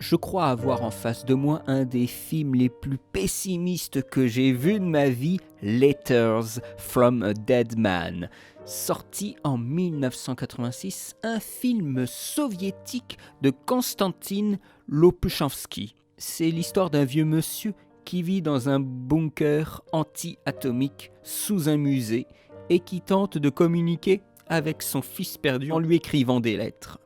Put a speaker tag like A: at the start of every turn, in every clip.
A: Je crois avoir en face de moi un des films les plus pessimistes que j'ai vu de ma vie, Letters from a Dead Man. Sorti en 1986, un film soviétique de Konstantin Lopushansky. C'est l'histoire d'un vieux monsieur qui vit dans un bunker anti-atomique sous un musée et qui tente de communiquer avec son fils perdu en lui écrivant des lettres.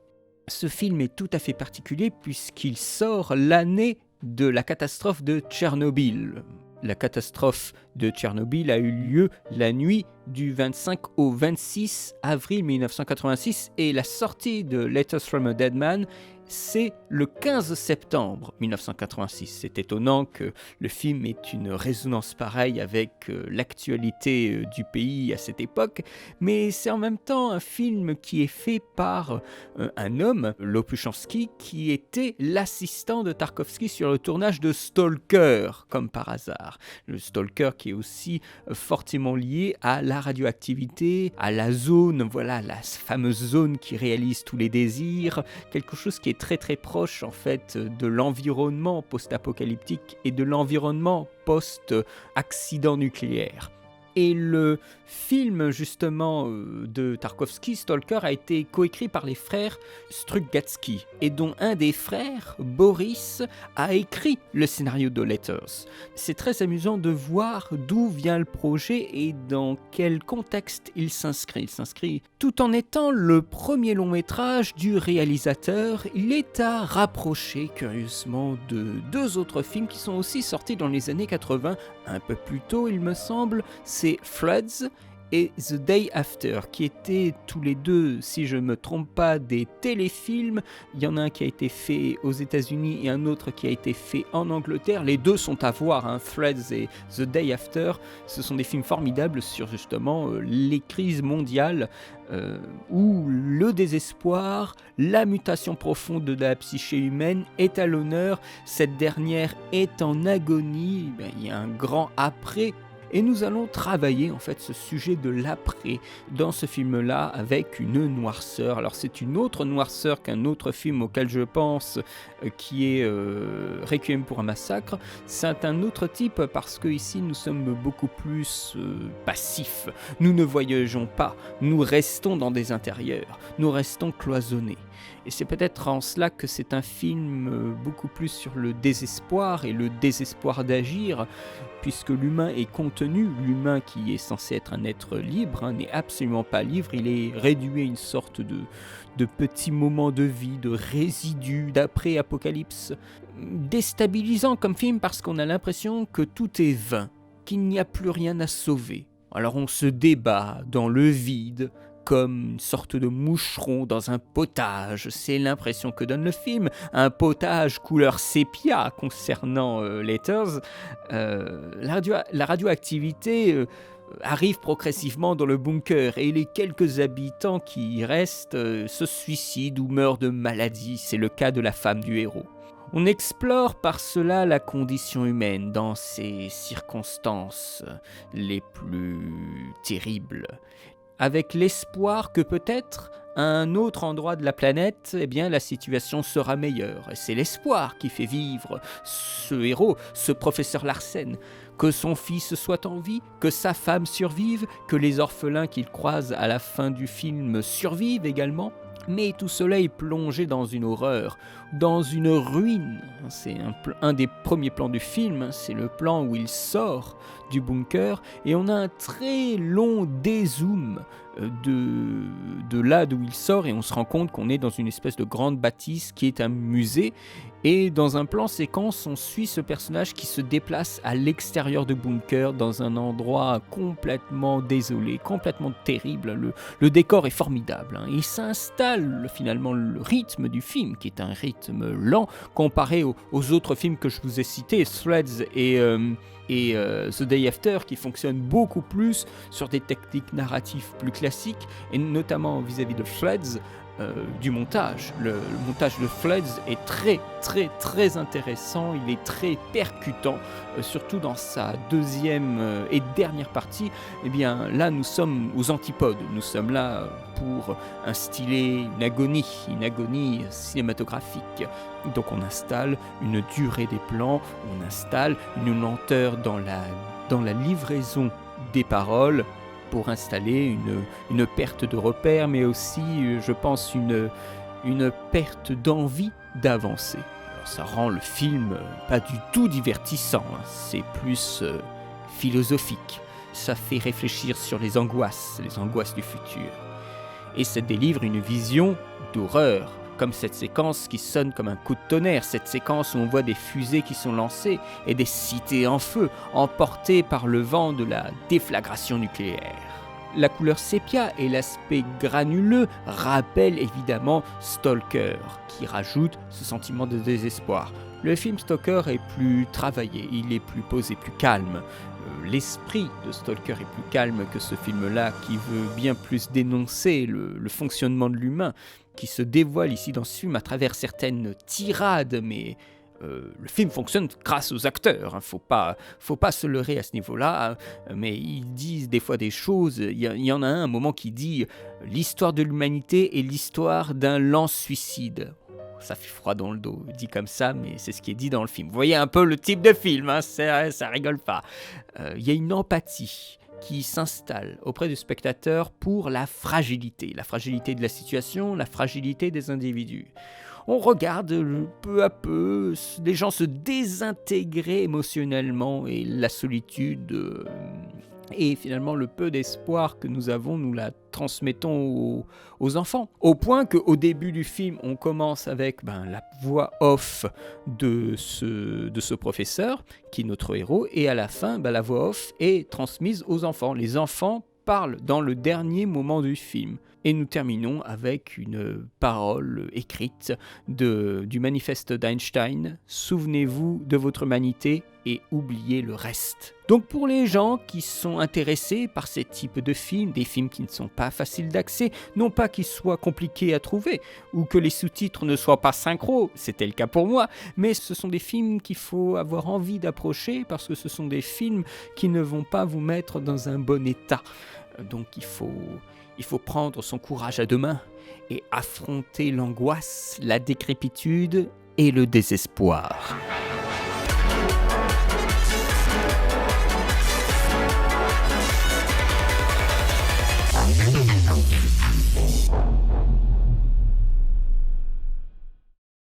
A: Ce film est tout à fait particulier puisqu'il sort l'année de la catastrophe de Tchernobyl. La catastrophe de Tchernobyl a eu lieu la nuit du 25 au 26 avril 1986 et la sortie de Letters from a Dead Man, c'est le 15 septembre 1986. C'est étonnant que le film ait une résonance pareille avec l'actualité du pays à cette époque, mais c'est en même temps un film qui est fait par un homme, Lopushansky, qui était l'assistant de Tarkovsky sur le tournage de Stalker, comme par hasard. Le Stalker qui est aussi fortement lié à la radioactivité, à la zone, voilà, la fameuse zone qui réalise tous les désirs, quelque chose qui est très très proche en fait de l'environnement post-apocalyptique et de l'environnement post-accident nucléaire. Et le film justement de Tarkovsky, Stalker, a été coécrit par les frères Strugatsky et dont un des frères, Boris, a écrit le scénario de Letters. C'est très amusant de voir d'où vient le projet et dans quel contexte il s'inscrit. Il s'inscrit tout en étant le premier long métrage du réalisateur. Il est à rapprocher curieusement de deux autres films qui sont aussi sortis dans les années 80, un peu plus tôt il me semble. C'est Floods et The Day After, qui étaient tous les deux, si je ne me trompe pas, des téléfilms. Il y en a un qui a été fait aux États-Unis et un autre qui a été fait en Angleterre. Les deux sont à voir, hein, Floods et The Day After. Ce sont des films formidables sur justement les crises mondiales où le désespoir, la mutation profonde de la psyché humaine est à l'honneur. Cette dernière est en agonie. Il y a un grand après. Et nous allons travailler en fait ce sujet de l'après dans ce film-là avec une noirceur. Alors c'est une autre noirceur qu'un autre film auquel je pense qui est Requiem pour un massacre. C'est un autre type parce que ici nous sommes beaucoup plus passifs. Nous ne voyageons pas, nous restons dans des intérieurs, nous restons cloisonnés. Et c'est peut-être en cela que c'est un film beaucoup plus sur le désespoir et le désespoir d'agir, puisque l'humain est contenu, l'humain qui est censé être un être libre, n'est absolument pas libre, il est réduit à une sorte de petit moment de vie, de résidu, d'après-apocalypse, déstabilisant comme film parce qu'on a l'impression que tout est vain, qu'il n'y a plus rien à sauver. Alors on se débat dans le vide, comme une sorte de moucheron dans un potage. C'est l'impression que donne le film. Un potage couleur sépia concernant Letters. La radioactivité arrive progressivement dans le bunker et les quelques habitants qui y restent se suicident ou meurent de maladie. C'est le cas de la femme du héros. On explore par cela la condition humaine dans ses circonstances les plus terribles, avec l'espoir que peut-être à un autre endroit de la planète, eh bien, la situation sera meilleure. Et c'est l'espoir qui fait vivre ce héros, ce professeur Larsen. Que son fils soit en vie, que sa femme survive, que les orphelins qu'il croise à la fin du film survivent également. Mais tout cela est plongé dans une horreur, dans une ruine. C'est un des premiers plans du film, c'est le plan où il sort du bunker et on a un très long dézoom de là d'où il sort et on se rend compte qu'on est dans une espèce de grande bâtisse qui est un musée. Et dans un plan séquence, on suit ce personnage qui se déplace à l'extérieur du bunker dans un endroit complètement désolé, complètement terrible. Le décor est formidable. Il s'installe finalement le rythme du film, qui est un rythme lent comparé aux autres films que je vous ai cités, Threads et The Day After, qui fonctionnent beaucoup plus sur des techniques narratives plus classiques, et notamment vis-à-vis de Threads. du montage. Le montage de Floods est très très très intéressant, il est très percutant, surtout dans sa deuxième et dernière partie. Eh bien là nous sommes aux antipodes, nous sommes là pour instiller une agonie cinématographique. Donc on installe une durée des plans, on installe une lenteur dans la livraison des paroles, pour installer une perte de repère, mais aussi, je pense, une perte d'envie d'avancer. Alors, ça rend le film pas du tout divertissant, hein. C'est plus philosophique. Ça fait réfléchir sur les angoisses du futur. Et ça délivre une vision d'horreur, comme cette séquence qui sonne comme un coup de tonnerre, cette séquence où on voit des fusées qui sont lancées et des cités en feu, emportées par le vent de la déflagration nucléaire. La couleur sépia et l'aspect granuleux rappellent évidemment Stalker, qui rajoute ce sentiment de désespoir. Le film Stalker est plus travaillé, il est plus posé, plus calme. L'esprit de Stalker est plus calme que ce film-là, qui veut bien plus dénoncer le fonctionnement de l'humain, qui se dévoile ici dans ce film à travers certaines tirades, mais le film fonctionne grâce aux acteurs, hein. Faut pas se leurrer à ce niveau-là, hein. Mais ils disent des fois des choses. Il y en a un moment qui dit « L'histoire de l'humanité est l'histoire d'un lent suicide ». Ça fait froid dans le dos, dit comme ça, mais c'est ce qui est dit dans le film. Vous voyez un peu le type de film, hein, ça rigole pas. Il y a une empathie qui s'installe auprès du spectateur pour la fragilité de la situation, la fragilité des individus. On regarde peu à peu les gens se désintégrer émotionnellement, et la solitude et finalement le peu d'espoir que nous avons, nous la transmettons aux enfants. Au point qu'au début du film, on commence avec la voix off de ce professeur, qui est notre héros, et à la fin, la voix off est transmise aux enfants. Les enfants parlent dans le dernier moment du film. Et nous terminons avec une parole écrite du manifeste d'Einstein. Souvenez-vous de votre humanité et oubliez le reste. Donc pour les gens qui sont intéressés par ces types de films, des films qui ne sont pas faciles d'accès, non pas qu'ils soient compliqués à trouver, ou que les sous-titres ne soient pas synchro, c'était le cas pour moi, mais ce sont des films qu'il faut avoir envie d'approcher, parce que ce sont des films qui ne vont pas vous mettre dans un bon état. Donc il faut prendre son courage à deux mains et affronter l'angoisse, la décrépitude et le désespoir.